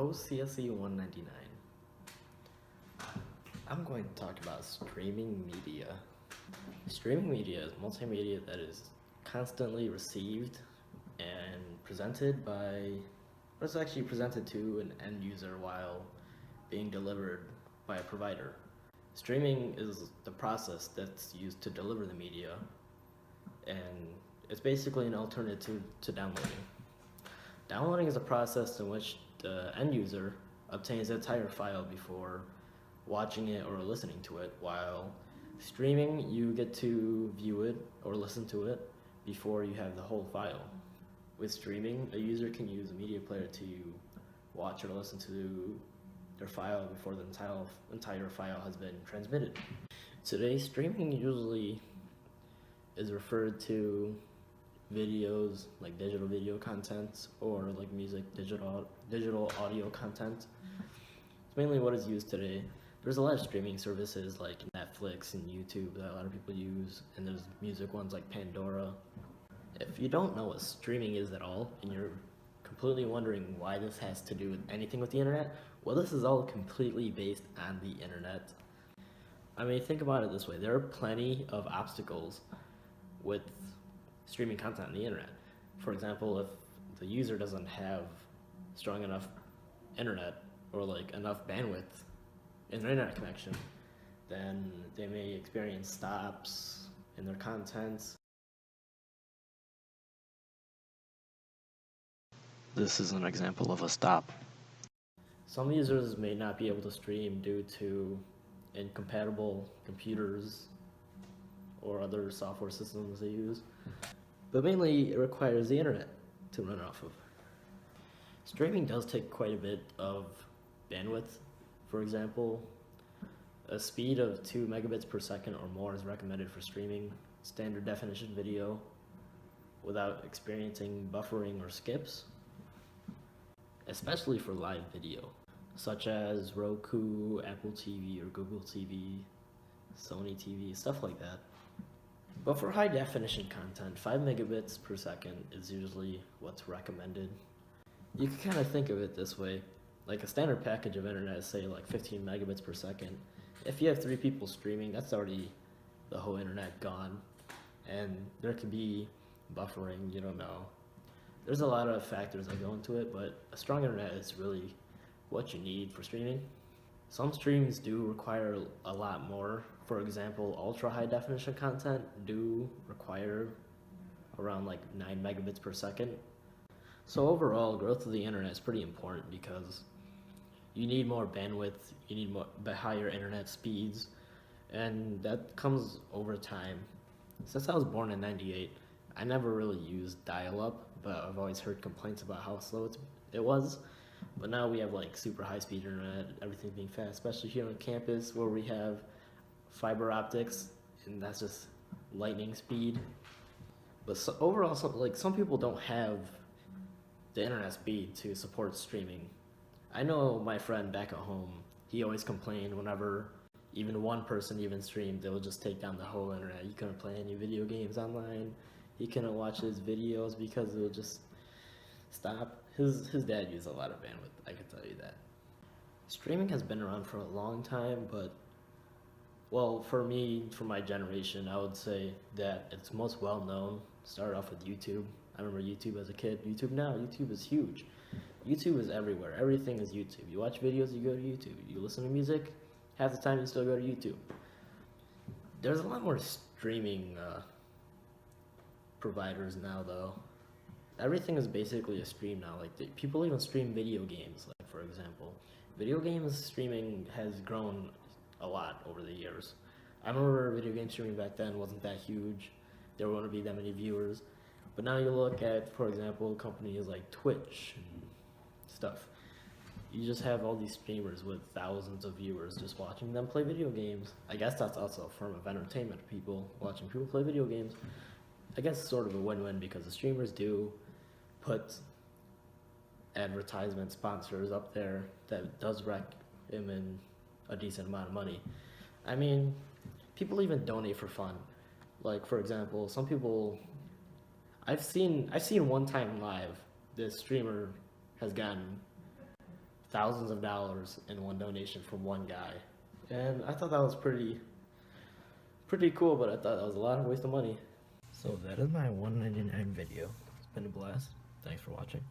CSE 199. I'm going to talk about streaming media. Streaming media is multimedia that is constantly received and presented by, or it's actually presented to an end user while being delivered by a provider. Streaming is the process that's used to deliver the media, and it's basically an alternative to downloading. Downloading is a process in which the end user obtains the entire file before watching it or listening to it, while streaming, you get to view it or listen to it before you have the whole file. With streaming, a user can use a media player to watch or listen to their file before the entire file has been transmitted. Today, streaming usually is referred to videos like digital video content or like music, digital audio content. It's mainly what is used today. There's a lot of streaming services like Netflix and YouTube that a lot of people use, and there's music ones like Pandora. If you don't know what streaming is at all, and you're completely wondering why this has to do with anything with the internet, well, this is all completely based on the internet. I mean, think about it this way. There are plenty of obstacles with streaming content on the internet. For example, if the user doesn't have strong enough internet or like enough bandwidth in their internet connection, then they may experience stops in their content. This is an example of a stop. Some users may not be able to stream due to incompatible computers or other software systems they use, but mainly it requires the internet to run off of. Streaming does take quite a bit of bandwidth. For example, a speed of 2 megabits per second or more is recommended for streaming standard definition video without experiencing buffering or skips, especially for live video, such as Roku, Apple TV, or Google TV, Sony TV, stuff like that. But for high definition content, 5 megabits per second is usually what's recommended. You can kind of think of it this way. Like a standard package of internet is say like 15 megabits per second. If you have 3 people streaming, that's already the whole internet gone. And there could be buffering, you don't know. There's a lot of factors that go into it, but a strong internet is really what you need for streaming. Some streams do require a lot more. For example, ultra high definition content do require around like 9 megabits per second. So overall, growth of the internet is pretty important because you need more bandwidth, you need more higher internet speeds, and that comes over time. Since I was born in '98, I never really used dial-up, but I've always heard complaints about how slow it was. But now we have like super high-speed internet, everything being fast, especially here on campus where we have fiber optics, and that's just lightning speed. But so overall, some people don't have the internet speed to support streaming. I know my friend back at home, he always complained whenever even one person even streamed, they would just take down the whole internet. He couldn't play any video games online. He couldn't watch his videos because it would just stop. His dad used a lot of bandwidth, I can tell you that. Streaming has been around for a long time, but well, for me, for my generation, I would say that it's most well known. Started off with YouTube. I remember YouTube as a kid. YouTube is huge. YouTube is everywhere. Everything is YouTube. You watch videos, you go to YouTube. You listen to music, half the time you still go to YouTube. There's a lot more streaming providers now, though. Everything is basically a stream now. Like people even stream video games. Like for example, video games streaming has grown a lot over the years. I remember video game streaming back then wasn't that huge. There wouldn't be that many viewers. But now you look at, for example, companies like Twitch and stuff. You just have all these streamers with thousands of viewers just watching them play video games. I guess that's also a form of entertainment, people watching people play video games. I guess it's sort of a win-win because the streamers do put advertisement sponsors up there that does rec them in a decent amount of money. I mean, people even donate for fun. Like for example, some people I've seen one time live, this streamer has gotten thousands of dollars in one donation from one guy. And I thought that was pretty cool, but I thought that was a lot of waste of money. So that is my $1.99 video. It's been a blast. Thanks for watching.